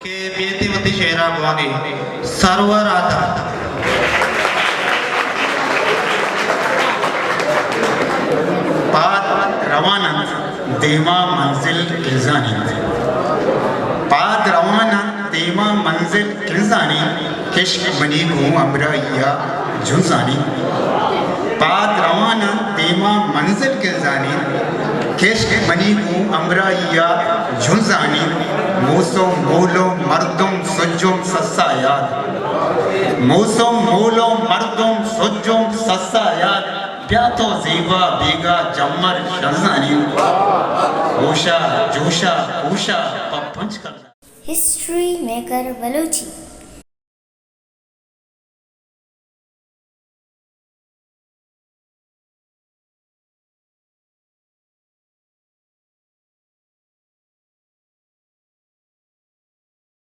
के बेतीमती शेरा बुआगे सरवर आता पाद रवानंद देमा मंजिल किल्जानी पाद रवानंद देमा मंजिल किल्जानी किश्क बनी को अमराइया जुजानी पाद रवानंद देमा मंजिल किल्जानी किश्क बनी को अमराइया जुजानी मौसम मोलो मर्दम सज्जम सस्सा याद मौसम मोलो मर्दम सज्जम सस्सा याद प्यातो ज़ेबा बेगा जम्मर शज़ानी होशा जोशा होशा पंच कर हिस्ट्री मेकर बलूची।